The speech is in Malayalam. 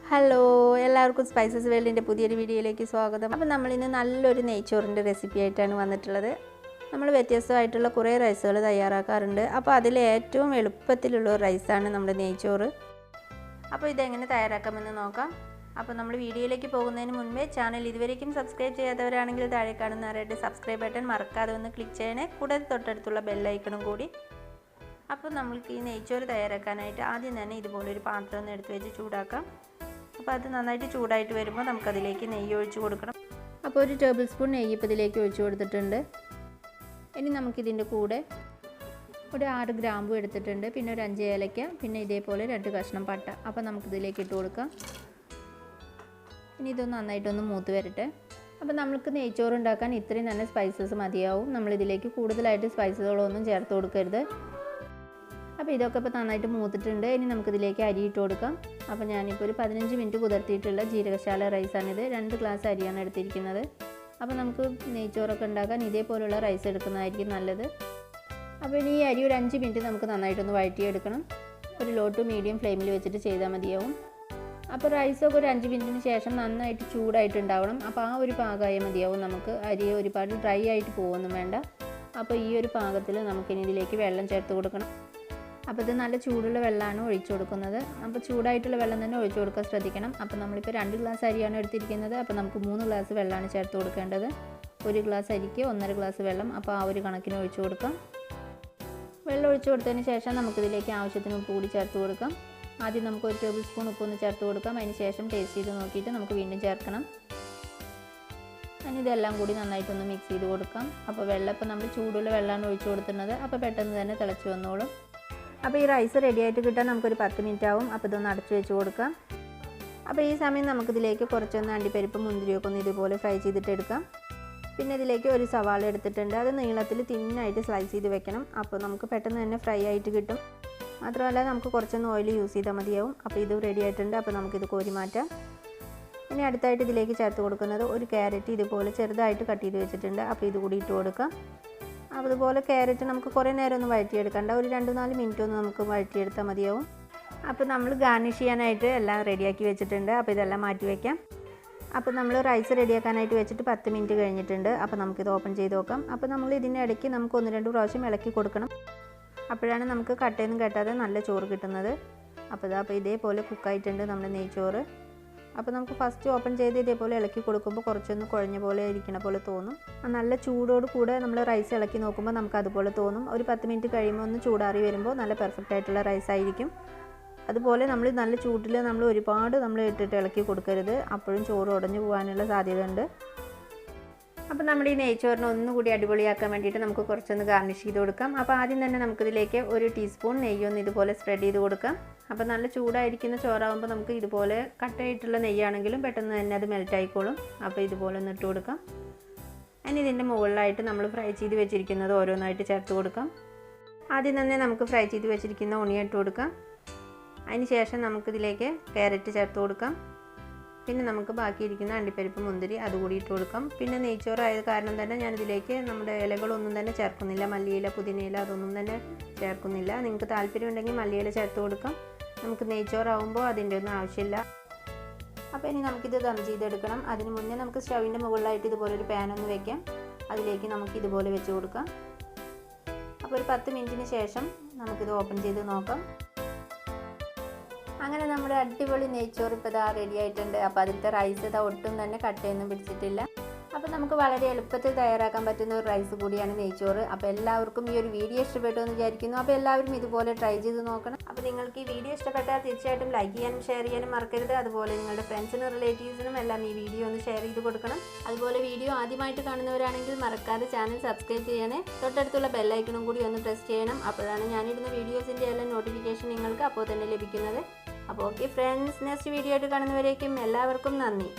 ഹലോ, എല്ലാവർക്കും സ്പൈസസ് വേൾഡിൻ്റെ പുതിയൊരു വീഡിയോയിലേക്ക് സ്വാഗതം. അപ്പോൾ നമ്മളിന്ന് നല്ലൊരു നെയ്ച്ചോറിൻ്റെ റെസിപ്പി ആയിട്ടാണ് വന്നിട്ടുള്ളത്. നമ്മൾ വ്യത്യസ്തമായിട്ടുള്ള കുറേ റൈസുകൾ തയ്യാറാക്കാറുണ്ട്. അപ്പോൾ അതിൽ ഏറ്റവും എളുപ്പത്തിലുള്ള ഒരു റൈസാണ് നമ്മുടെ നെയ്ച്ചോറ്. അപ്പോൾ ഇതെങ്ങനെ തയ്യാറാക്കാമെന്ന് നോക്കാം. അപ്പോൾ നമ്മൾ വീഡിയോയിലേക്ക് പോകുന്നതിന് മുൻപേ ചാനൽ ഇതുവരേക്കും സബ്സ്ക്രൈബ് ചെയ്യാത്തവരാണെങ്കിൽ താഴെ കാണുന്ന റെഡ് സബ്സ്ക്രൈബ് ബട്ടൺ മറക്കാതെ ഒന്ന് ക്ലിക്ക് ചെയ്യണേ. കൂടാതെ തൊട്ടടുത്തുള്ള ബെല്ലൈക്കണും കൂടി. അപ്പോൾ നമ്മൾക്ക് ഈ നെയ്ച്ചോറ് തയ്യാറാക്കാനായിട്ട് ആദ്യം തന്നെ ഇതുപോലൊരു പാത്രം ഒന്ന് എടുത്ത് വെച്ച് ചൂടാക്കാം. അപ്പോൾ അത് നന്നായിട്ട് ചൂടായിട്ട് വരുമ്പോൾ നമുക്കതിലേക്ക് നെയ്യ് ഒഴിച്ച് കൊടുക്കണം. അപ്പോൾ ഒരു ടേബിൾ സ്പൂൺ നെയ്യ് ഇപ്പോൾ ഇതിലേക്ക് ഒഴിച്ച് കൊടുത്തിട്ടുണ്ട്. ഇനി നമുക്കിതിൻ്റെ കൂടെ ഒരു 6 ഗ്രാമ്പു എടുത്തിട്ടുണ്ട്, പിന്നെ ഒരു 5 ഏലക്ക, പിന്നെ ഇതേപോലെ 2 കഷ്ണം പട്ട. അപ്പോൾ നമുക്കിതിലേക്ക് ഇട്ട് കൊടുക്കാം. ഇനി ഇതൊന്ന് നന്നായിട്ടൊന്ന് മൂത്ത് വരട്ടെ. അപ്പോൾ നമുക്ക് നെയ്ച്ചോറ് ഉണ്ടാക്കാൻ ഇത്രയും തന്നെ സ്പൈസസ് മതിയാവും. നമ്മളിതിലേക്ക് കൂടുതലായിട്ട് സ്പൈസസുകളൊന്നും ചേർത്ത് കൊടുക്കരുത്. അപ്പോൾ ഇതൊക്കെ ഇപ്പോൾ നന്നായിട്ട് മൂത്തിട്ടുണ്ട്. ഇനി നമുക്കിതിലേക്ക് അരി ഇട്ട് കൊടുക്കാം. അപ്പോൾ ഞാനിപ്പോൾ ഒരു 15 മിനിറ്റ് കുതിർത്തിയിട്ടുള്ള ജീരകശാല റൈസാണിത്. 2 ഗ്ലാസ് അരിയാണ് എടുത്തിരിക്കുന്നത്. അപ്പോൾ നമുക്ക് നെയ്ച്ചോറൊക്കെ ഉണ്ടാക്കാൻ ഇതേപോലുള്ള റൈസ് എടുക്കുന്നതായിരിക്കും നല്ലത്. അപ്പോൾ ഇനി ഈ അരി ഒരു 5 മിനിറ്റ് നമുക്ക് നന്നായിട്ടൊന്ന് വഴറ്റിയെടുക്കണം. ഒരു ലോ ടു മീഡിയം ഫ്ലെയിമിൽ വെച്ചിട്ട് ചെയ്താൽ മതിയാവും. അപ്പോൾ റൈസൊക്കെ ഒരു 5 മിനിറ്റിന് ശേഷം നന്നായിട്ട് ചൂടായിട്ടുണ്ടാവണം. അപ്പോൾ ആ ഒരു പാകമായി മതിയാവും. നമുക്ക് അരി ഒരുപാട് ഡ്രൈ ആയിട്ട് പോകുമൊന്നും വേണ്ട. അപ്പോൾ ഈ ഒരു പാകത്തിൽ നമുക്കിനി ഇതിലേക്ക് വെള്ളം ചേർത്ത് കൊടുക്കണം. അപ്പോൾ ഇത് നല്ല ചൂടുള്ള വെള്ളമാണ് ഒഴിച്ചു കൊടുക്കുന്നത്. അപ്പോൾ ചൂടായിട്ടുള്ള വെള്ളം തന്നെ ഒഴിച്ചു കൊടുക്കാൻ ശ്രദ്ധിക്കണം. അപ്പോൾ നമ്മളിപ്പോൾ 2 ഗ്ലാസ് അരിയാണ് എടുത്തിരിക്കുന്നത്. അപ്പോൾ നമുക്ക് 3 ഗ്ലാസ് വെള്ളമാണ് ചേർത്ത് കൊടുക്കേണ്ടത്. 1 ഗ്ലാസ് അരിക്ക് 1.5 ഗ്ലാസ് വെള്ളം. അപ്പോൾ ആ ഒരു കണക്കിന് ഒഴിച്ചു കൊടുക്കാം. വെള്ളം ഒഴിച്ചു കൊടുത്തതിന് ശേഷം നമുക്കിതിലേക്ക് ആവശ്യത്തിന് ഉപ്പ് കൂടി ചേർത്ത് കൊടുക്കാം. ആദ്യം നമുക്ക് 1 ടേബിൾ സ്പൂൺ ഉപ്പൊന്ന് ചേർത്ത് കൊടുക്കാം. അതിന് ശേഷം ടേസ്റ്റ് ചെയ്ത് നോക്കിയിട്ട് നമുക്ക് വീണ്ടും ചേർക്കണം. ഇതെല്ലാം കൂടി നന്നായിട്ടൊന്ന് മിക്സ് ചെയ്ത് കൊടുക്കാം. അപ്പോൾ വെള്ളം ഇപ്പോൾ നമ്മൾ ചൂടുള്ള വെള്ളമാണ് ഒഴിച്ചു കൊടുക്കുന്നത്. അപ്പോൾ പെട്ടെന്ന് തന്നെ തിളച്ച് വന്നോളും. അപ്പോൾ ഈ റൈസ് റെഡി ആയിട്ട് കിട്ടാൻ നമുക്കൊരു 10 മിനിറ്റ് ആവും. അപ്പോൾ ഇതൊന്ന് അടച്ചു വെച്ച് കൊടുക്കാം. അപ്പോൾ ഈ സമയം നമുക്കിതിലേക്ക് കുറച്ചൊന്ന് അണ്ടിപ്പരിപ്പ് മുന്തിരിയൊക്കെ ഒന്ന് ഇതുപോലെ ഫ്രൈ ചെയ്തിട്ട് എടുക്കാം. പിന്നെ ഇതിലേക്ക് ഒരു സവാള എടുത്തിട്ടുണ്ട്. അത് നീളത്തിൽ തിന്നായിട്ട് സ്ലൈസ് ചെയ്ത് വെക്കണം. അപ്പോൾ നമുക്ക് പെട്ടെന്ന് തന്നെ ഫ്രൈ ആയിട്ട് കിട്ടും. മാത്രമല്ല നമുക്ക് കുറച്ചൊന്ന് ഓയിൽ യൂസ് ചെയ്താൽ മതിയാവും. അപ്പോൾ ഇത് റെഡി ആയിട്ടുണ്ട്. അപ്പോൾ നമുക്കിത് കോരി മാറ്റാം. ഇനി അടുത്തായിട്ട് ഇതിലേക്ക് ചേർത്ത് കൊടുക്കുന്നത് ഒരു ക്യാരറ്റ് ഇതുപോലെ ചെറുതായിട്ട് കട്ട് ചെയ്ത് വെച്ചിട്ടുണ്ട്. അപ്പോൾ ഇത് കൂടി ഇട്ട് കൊടുക്കാം. അതുപോലെ ക്യാരറ്റ് നമുക്ക് കുറേ നേരം ഒന്ന് വഴറ്റിയെടുക്കണ്ട. ഒരു 2-4 മിനിറ്റ് ഒന്ന് നമുക്ക് വഴറ്റിയെടുത്താൽ മതിയാവും. അപ്പോൾ നമ്മൾ ഗാർണിഷ് ചെയ്യാനായിട്ട് എല്ലാം റെഡിയാക്കി വെച്ചിട്ടുണ്ട്. അപ്പോൾ ഇതെല്ലാം മാറ്റി വയ്ക്കാം. അപ്പോൾ നമ്മൾ റൈസ് റെഡിയാക്കാനായിട്ട് വെച്ചിട്ട് 10 മിനിറ്റ് കഴിഞ്ഞിട്ടുണ്ട്. അപ്പോൾ നമുക്കിത് ഓപ്പൺ ചെയ്ത് നോക്കാം. അപ്പോൾ നമ്മൾ ഇതിൻ്റെ ഇടയ്ക്ക് നമുക്ക് 1-2 പ്രാവശ്യം ഇളക്കി കൊടുക്കണം. അപ്പോഴാണ് നമുക്ക് കട്ടയൊന്നും കെട്ടാതെ നല്ല ചോറ് കിട്ടുന്നത്. അപ്പോൾ ഇതേപോലെ കുക്കായിട്ടുണ്ട് നമ്മുടെ നെയ്ച്ചോറ്. അപ്പോൾ നമുക്ക് ഫസ്റ്റ് ഓപ്പൺ ചെയ്ത് ഇതേപോലെ ഇളക്കി കൊടുക്കുമ്പോൾ കുറച്ചൊന്ന് കുഴഞ്ഞ പോലെ ഇരിക്കണ പോലെ തോന്നും. നല്ല ചൂടോട് കൂടെ നമ്മൾ റൈസ് ഇളക്കി നോക്കുമ്പോൾ നമുക്ക് അതുപോലെ തോന്നും. ഒരു 10 മിനിറ്റ് കഴിയുമ്പോൾ ഒന്ന് ചൂടാറി വരുമ്പോൾ നല്ല പെർഫെക്റ്റ് ആയിട്ടുള്ള റൈസ് ആയിരിക്കും. അതുപോലെ നമ്മൾ നല്ല ചൂടിൽ നമ്മൾ ഒരുപാട് ഇട്ടിട്ട് ഇളക്കി കൊടുക്കരുത്. അപ്പോഴും ചോറ് ഉടഞ്ഞു പോകാനുള്ള സാധ്യത ഉണ്ട്. അപ്പോൾ നമ്മുടെ ഈ നെയ്ച്ചോറിനെ ഒന്നുകൂടി അടിപൊളിയാക്കാൻ വേണ്ടിയിട്ട് നമുക്ക് കുറച്ചൊന്ന് ഗാർണിഷ് ചെയ്ത് കൊടുക്കാം. അപ്പോൾ ആദ്യം തന്നെ നമുക്കിതിലേക്ക് 1 ടീസ്പൂൺ നെയ്യൊന്ന് ഇതുപോലെ സ്പ്രെഡ് ചെയ്ത് കൊടുക്കാം. അപ്പോൾ നല്ല ചൂടായിരിക്കുന്ന ചോറാകുമ്പോൾ നമുക്ക് ഇതുപോലെ കട്ടയായിട്ടുള്ള നെയ്യാണെങ്കിലും പെട്ടെന്ന് തന്നെ അത് മെൽറ്റ് ആയിക്കോളും. അപ്പോൾ ഇതുപോലെ ഒന്ന് ഇട്ട് കൊടുക്കാം. ഇനി ഇതിൻ്റെ മുകളിലായിട്ട് നമ്മൾ ഫ്രൈ ചെയ്ത് വെച്ചിരിക്കുന്നത് ഓരോന്നായിട്ട് ചേർത്ത് കൊടുക്കാം. ആദ്യം തന്നെ നമുക്ക് ഫ്രൈ ചെയ്ത് വെച്ചിരിക്കുന്ന ഓണിയൻ ഇട്ട് കൊടുക്കാം. അതിന് ശേഷം നമുക്കിതിലേക്ക് ക്യാരറ്റ് ചേർത്ത് കൊടുക്കാം. പിന്നെ നമുക്ക് ബാക്കിയിരിക്കുന്ന അണ്ടിപ്പരിപ്പ് മുന്തിരി അതുകൂടി ഇട്ട് കൊടുക്കാം. പിന്നെ നെയ്ച്ചോറായത് കാരണം തന്നെ ഞാനിതിലേക്ക് നമ്മുടെ ഇലകളൊന്നും തന്നെ ചേർക്കുന്നില്ല. മല്ലിയില, പുതിനയില അതൊന്നും തന്നെ ചേർക്കുന്നില്ല. നിങ്ങൾക്ക് താല്പര്യമുണ്ടെങ്കിൽ മല്ലിയില ചേർത്ത് കൊടുക്കാം. നമുക്ക് നെയ്ച്ചോറാവുമ്പോൾ അതിൻ്റെ ഒന്നും ആവശ്യമില്ല. അപ്പോൾ ഇനി നമുക്കിത് ദം ചെയ്തെടുക്കണം. അതിന് മുന്നേ നമുക്ക് സ്റ്റൗവിൻ്റെ മുകളിലായിട്ട് ഇതുപോലെ ഒരു പാൻ ഒന്ന് വെക്കാം. അതിലേക്ക് നമുക്ക് ഇതുപോലെ വെച്ച് കൊടുക്കാം. അപ്പോൾ ഒരു 10 മിനിറ്റിന് ശേഷം നമുക്കിത് ഓപ്പൺ ചെയ്ത് നോക്കാം. അങ്ങനെ നമ്മുടെ അടിപൊളി നെയ്ച്ചോറ് ഇപ്പോൾ ഇതാ റെഡി ആയിട്ടുണ്ട്. അപ്പോൾ അതിലത്തെ റൈസ് ഇതാ ഒട്ടും തന്നെ കട്ടയൊന്നും പിടിച്ചിട്ടില്ല. അപ്പോൾ നമുക്ക് വളരെ എളുപ്പത്തിൽ തയ്യാറാക്കാൻ പറ്റുന്ന ഒരു റൈസ് കൂടിയാണ് നെയ്ച്ചോറ്. അപ്പോൾ എല്ലാവർക്കും ഈ ഒരു വീഡിയോ ഇഷ്ടപ്പെട്ടു എന്ന് വിചാരിക്കുന്നു. അപ്പോൾ എല്ലാവരും ഇതുപോലെ ട്രൈ ചെയ്ത് നോക്കണം. അപ്പോൾ നിങ്ങൾക്ക് ഈ വീഡിയോ ഇഷ്ടപ്പെട്ടാൽ തീർച്ചയായിട്ടും ലൈക്ക് ചെയ്യാനും ഷെയർ ചെയ്യാനും മറക്കരുത്. അതുപോലെ നിങ്ങളുടെ ഫ്രണ്ട്സിനും റിലേറ്റീവ്സിനും എല്ലാം ഈ വീഡിയോ ഒന്ന് ഷെയർ ചെയ്ത് കൊടുക്കണം. അതുപോലെ വീഡിയോ ആദ്യമായിട്ട് കാണുന്നവരാണെങ്കിൽ മറക്കാതെ ചാനൽ സബ്സ്ക്രൈബ് ചെയ്യണേ. തൊട്ടടുത്തുള്ള ബെല്ലൈക്കണും കൂടി ഒന്ന് പ്രസ് ചെയ്യണം. അപ്പോഴാണ് ഞാനിടുന്ന വീഡിയോസിൻ്റെ എല്ലാം നോട്ടിഫിക്കേഷൻ നിങ്ങൾക്ക് അപ്പോൾ തന്നെ ലഭിക്കുന്നത്. അപ്പോൾ ഓക്കെ ഫ്രണ്ട്സ്, നെക്സ്റ്റ് വീഡിയോ ആയിട്ട് കാണുന്നവരേക്കും എല്ലാവർക്കും നന്ദി.